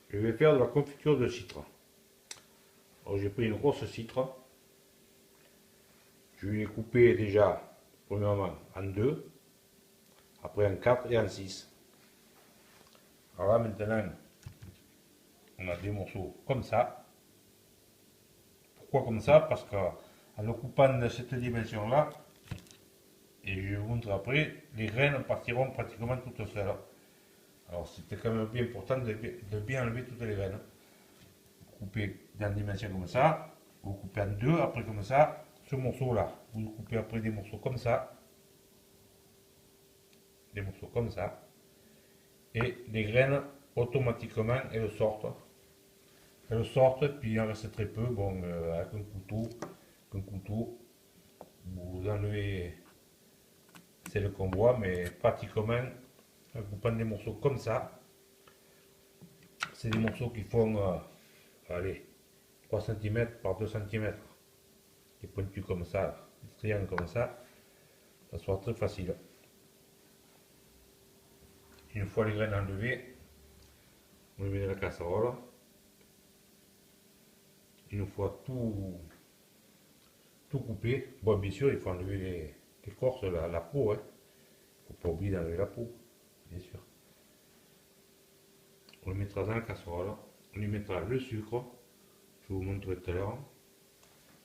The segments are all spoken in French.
je vais faire de la confiture de citre. Alors j'ai pris une grosse citre. Je vais les couper déjà, premièrement, en 2, après en 4 et en 6. Alors là maintenant, on a des morceaux comme ça. Pourquoi comme ça? Parce qu'en le coupant de cette dimension-là, et je vais vous montrer après, les graines partiront pratiquement toutes seules. Alors c'était quand même bien important de bien enlever toutes les graines. Vous coupez dans une dimension comme ça, vous coupez en 2, après comme ça, ce morceau-là, vous le coupez après des morceaux comme ça, des morceaux comme ça, et les graines automatiquement elles sortent, puis il en reste très peu. Bon, avec un couteau, vous enlevez celle qu'on voit, mais pratiquement en coupant des morceaux comme ça, c'est des morceaux qui font allez, 3 cm par 2 cm, des pointus comme ça, des triangles comme ça sera très facile. Une fois les graines enlevées, on les met dans la casserole. Une fois tout coupé, bon bien sûr il faut enlever l'écorce, la peau, hein. Il ne faut pas oublier d'enlever la peau, bien sûr. On le mettra dans la casserole, on y mettra le sucre, je vous montrerai tout à l'heure,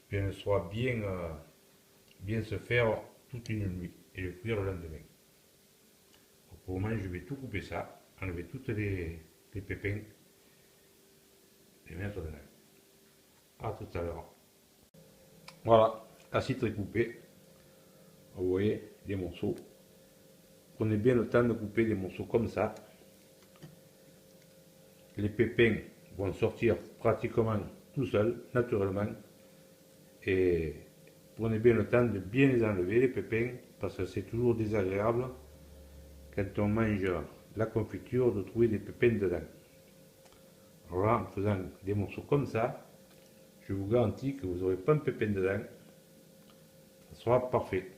puis elle soit bien se faire toute une nuit et le cuire le lendemain. Donc, pour le moment je vais tout couper ça, enlever toutes les pépins, les mettre dedans. A tout à l'heure. Voilà, la citre est coupée. Vous voyez les morceaux. Prenez bien le temps de couper des morceaux comme ça. Les pépins vont sortir pratiquement tout seuls, naturellement. Et prenez bien le temps de bien les enlever, les pépins, parce que c'est toujours désagréable quand on mange la confiture de trouver des pépins dedans. Alors là, en faisant des morceaux comme ça, je vous garantis que vous n'aurez pas un pépin dedans. Ça sera parfait.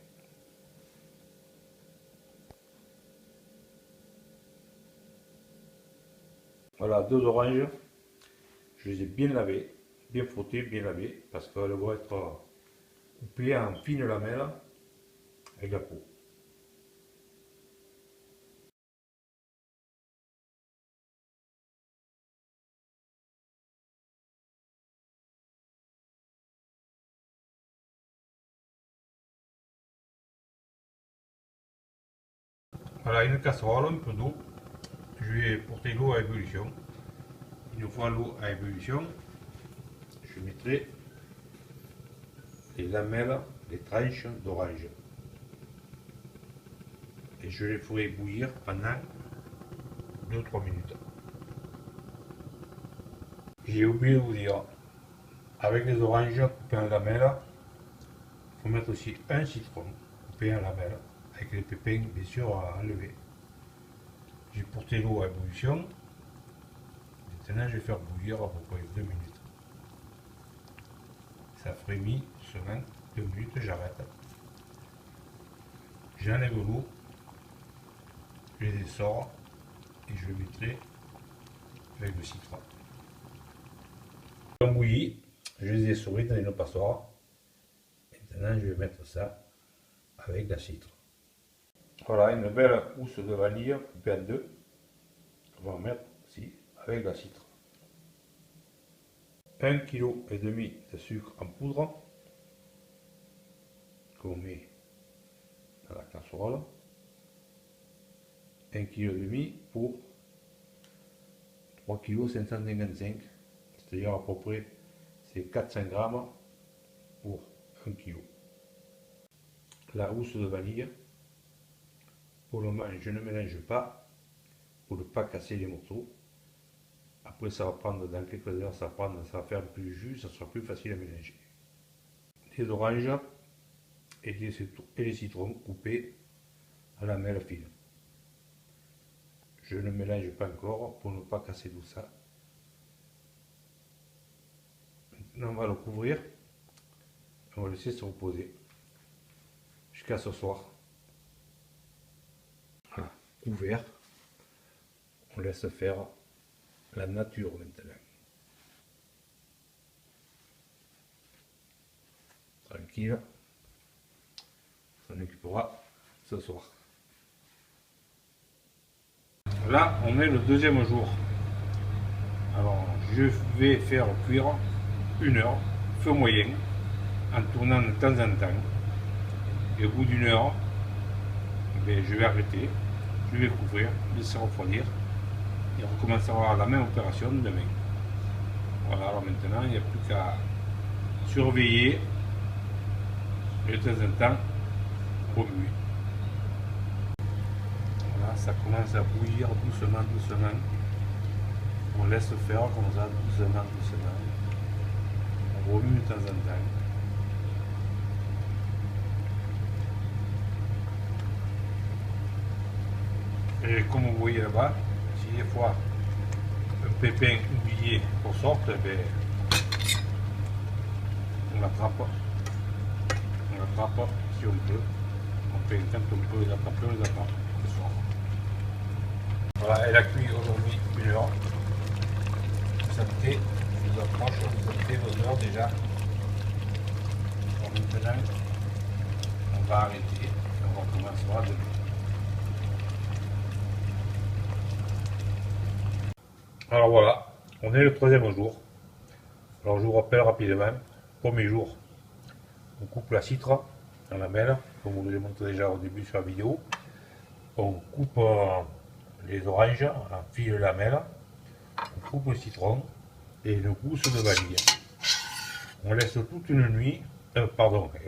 Voilà, 2 oranges. Je les ai bien lavées, bien frottées, bien lavées, parce qu'elles vont être coupées en fines lamelles avec la peau. Voilà, une casserole, un peu d'eau. Je vais porter l'eau à ébullition. Une fois l'eau à ébullition, je mettrai les lamelles, les tranches d'orange. Et je les ferai bouillir pendant 2-3 minutes. J'ai oublié de vous dire, avec les oranges coupées en lamelles, il faut mettre aussi un citron coupé en lamelles, avec les pépins bien sûr à enlever. J'ai porté l'eau à ébullition. Maintenant, je vais faire bouillir à peu près 2 minutes. Ça frémit seulement 2 minutes, j'arrête. J'enlève l'eau, je les sors et je le mettrai avec le citron. Comme bouilli, je les ai souris dans une passoire. Maintenant, je vais mettre ça avec la citre. Voilà, une belle housse de vanille coupée en 2. On va en mettre aussi avec la citre. 1,5 kg de sucre en poudre qu'on met dans la casserole. 1,5 kg pour 3,555 kg, c'est-à-dire à peu près c'est 400 grammes pour 1 kg. La housse de vanille, pour le moment je ne mélange pas pour ne pas casser les morceaux. Après ça va prendre dans quelques heures, ça va faire plus de jus, ça sera plus facile à mélanger. Les oranges et les citrons coupés à la lamelle fine. Je ne mélange pas encore pour ne pas casser tout ça. Maintenant on va le couvrir. On va laisser se reposer jusqu'à ce soir. Voilà, couvert. On laisse faire la nature maintenant. Tranquille, on s'en occupera ce soir. Là, on est le deuxième jour. Alors, je vais faire cuire 1 heure, feu moyen, en tournant de temps en temps. Et au bout d'1 heure, je vais arrêter, je vais couvrir, laisser refroidir. Et on recommencera la même opération demain. Voilà, alors maintenant, il n'y a plus qu'à surveiller et de temps en temps remuer. Voilà, ça commence à bouillir doucement, doucement. On laisse faire comme ça, doucement, doucement. On remue de temps en temps. Et comme vous voyez là-bas, si des fois un pépin oublié ressort, on l'attrape si on peut. Quand on peut les attraper, on les attrape ce soir. Voilà, elle a cuit aujourd'hui 1 heure. Vous sentez, je vous approche, vous sentez l'odeur déjà. Alors maintenant, on va arrêter et on recommencera demain. Alors voilà, on est le 3e jour. Alors je vous rappelle rapidement, premier jour, on coupe la citre en lamelles, comme je vous l'ai montré déjà au début sur la vidéo. On coupe les oranges en fil de lamelles, on coupe le citron et une gousse de vanille. On laisse toute une nuit, et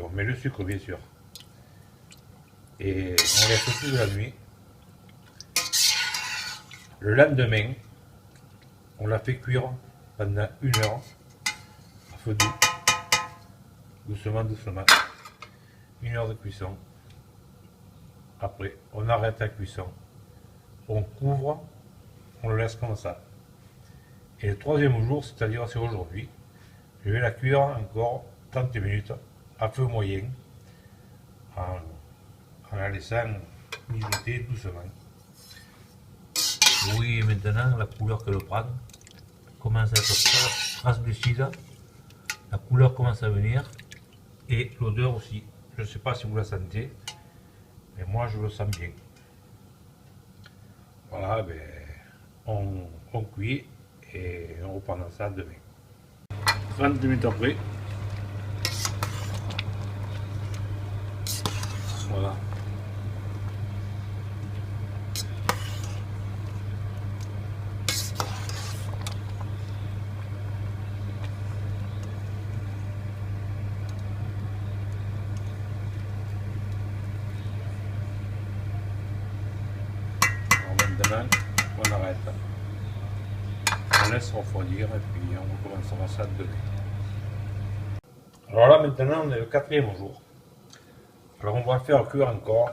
on met le sucre bien sûr. Et on laisse toute la nuit. Le lendemain, on la fait cuire pendant 1 heure à feu doux, doucement, doucement. 1 heure de cuisson. Après, on arrête la cuisson, on couvre, on le laisse comme ça. Et le 3e jour, c'est-à-dire c'est aujourd'hui, je vais la cuire encore 30 minutes à feu moyen, en la laissant mijoter doucement. Oui, maintenant la couleur qu'elle prend commence à être translucide, la couleur commence à venir et l'odeur aussi. Je ne sais pas si vous la sentez, mais moi je le sens bien. Voilà, on cuit et on reprendra ça demain. 30 minutes après, voilà. Maintenant, on arrête. On laisse refroidir et puis on recommencera ça demain. Alors là maintenant on est le 4e jour. Alors on va faire cuire encore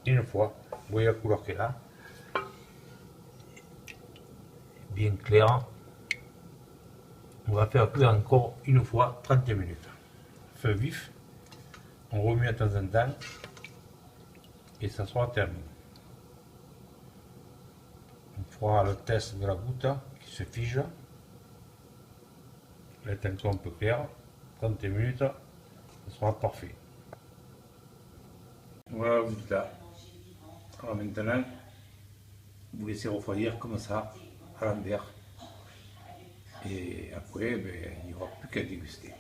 1 fois. Vous voyez la couleur qu'elle a. Bien claire. On va faire cuire encore 1 fois 30 minutes. Feu vif. On remue de temps en temps. Et ça sera terminé. On fera le test de la goutte qui se fige. Elle est encore un peu claire. 30 minutes, ça sera parfait. Voilà le résultat. Alors maintenant, vous laissez refroidir comme ça, à l'envers. Et après, il n'y aura plus qu'à déguster.